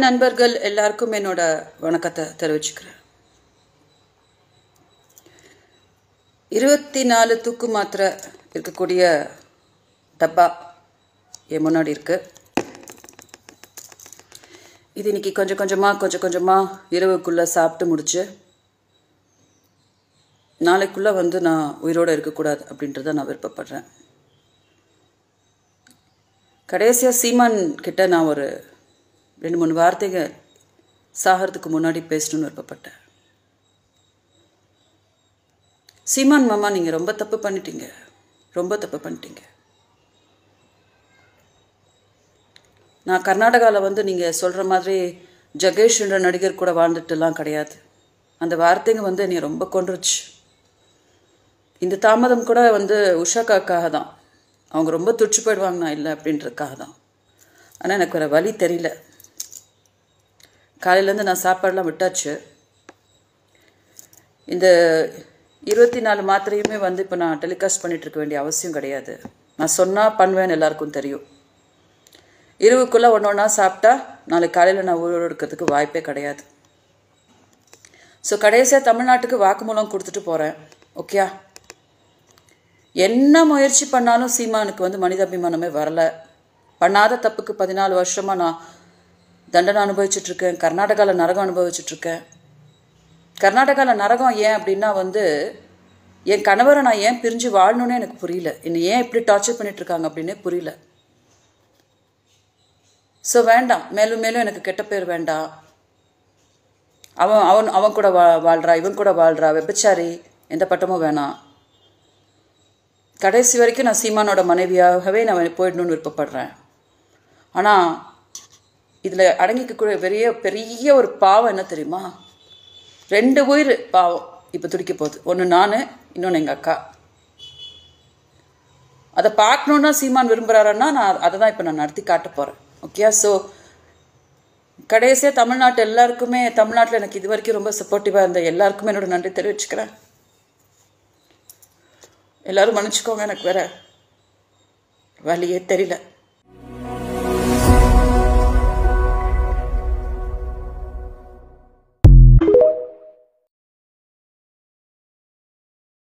நண்பர்கள் எல்லாருக்கும் என்னோட வணக்கத்தை தெரிவிச்சுக்கிறேன். 24 தூக்கு மாத்திரை இருக்கக்கூடிய டப்பா என் முன்னாடி இருக்கு. இது இன்னைக்கு கொஞ்சம் கொஞ்சமா இரவுக்குள்ள சாப்பிட்டு முடிச்சு நாளைக்குள்ள நான் உயிரோட இருக்கக்கூடாது அப்படின்றத நான் விருப்பப்படுறேன். கடைசியா சீமான் கிட்ட நான் ஒரு 2-3 வார்த்தைகள் சாகிறதுக்கு முன்னாடி பேசணும்னு விருப்பப்பட்டேன். சீமான் மாமா, நீங்க ரொம்ப தப்பு பண்ணிட்டீங்க. நான் கர்நாடகாவில் நீங்க சொல்ற மாதிரி ஜகேஷ் என்ற நடிகர் கூட வாழ்ந்துட்டுலாம் கிடையாது. அந்த வார்த்தைங்க என்னை ரொம்ப கொன்றுச்சு. இந்த தாமதம் கூட உஷாக்காக தான். அவங்க ரொம்ப துடிச்சு போயிடுவாங்க நான் இல்லை அப்படின்றதுக்காக தான். ஆனால் எனக்கு வேறு வழி தெரியல. காலையிலேருந்து நான் சாப்பாடெலாம் விட்டாச்சு. இந்த 24 மாத்திரையுமே இப்போ நான் டெலிகாஸ்ட் பண்ணிகிட்டு இருக்க வேண்டிய அவசியம் கிடையாது. நான் சொன்னால் பண்ணுவேன்னு எல்லாருக்கும் தெரியும். இரவுக்குள்ளே ஒன்றா சாப்பிட்டா நாளைக்கு காலையில் நான் உயிரோடு இருக்கிறதுக்கு வாய்ப்பே கிடையாது. ஸோ கடைசியாக தமிழ்நாட்டுக்கு வாக்குமூலம் கொடுத்துட்டு போகிறேன். ஓகே, என்ன முயற்சி பண்ணாலும் சீமானுக்கு மனிதாபிமானமே வரலை. பண்ணாத தப்புக்கு 14 வருஷமாக நான் தண்டனை அனுபவிச்சுட்ருக்கேன். கர்நாடகாவில் நரகம் அனுபவிச்சுட்ருக்கேன். கர்நாடகாவில் நரகம் ஏன் அப்படின்னா என் கணவரை நான் ஏன் பிரிஞ்சு வாழணுன்னே எனக்கு புரியல. என்னை ஏன் இப்படி டார்ச்சர் பண்ணிகிட்ருக்காங்க அப்படின்னே புரியல. ஸோ வேண்டாம், மேலும் மேலும் எனக்கு கெட்ட பேர் வேண்டாம். அவன் கூட வாழ்கிறா, இவன் கூட வாழ்கிறா, விபச்சாரி, எந்த பட்டமும் வேணாம். கடைசி வரைக்கும் நான் சீமானோட மனைவியாகவே நான் போயிடணும்னு விருப்பப்படுறேன். ஆனால் இதில் அடங்கிக்கக்கூடிய பெரிய ஒரு பாவம் என்ன தெரியுமா? 2 உயிர் பாவம் இப்போ துடிக்க போகுது. ஒன்று நான், இன்னொன்று எங்கள் அக்கா. அதை பார்க்கணுன்னா சீமான் விரும்புகிறாருன்னா நான் அதை தான் இப்போ நான் நடத்தி காட்ட போகிறேன். ஓகே, ஸோ கடைசியாக தமிழ்நாட்டில் எனக்கு இது வரைக்கும் ரொம்ப சப்போர்ட்டிவாக இருந்த எல்லாருக்குமே என்னோட நன்றி தெரிவிச்சுக்கிறேன். எல்லோரும் மன்னிச்சுக்கோங்க, எனக்கு வேற வழியே தெரியல.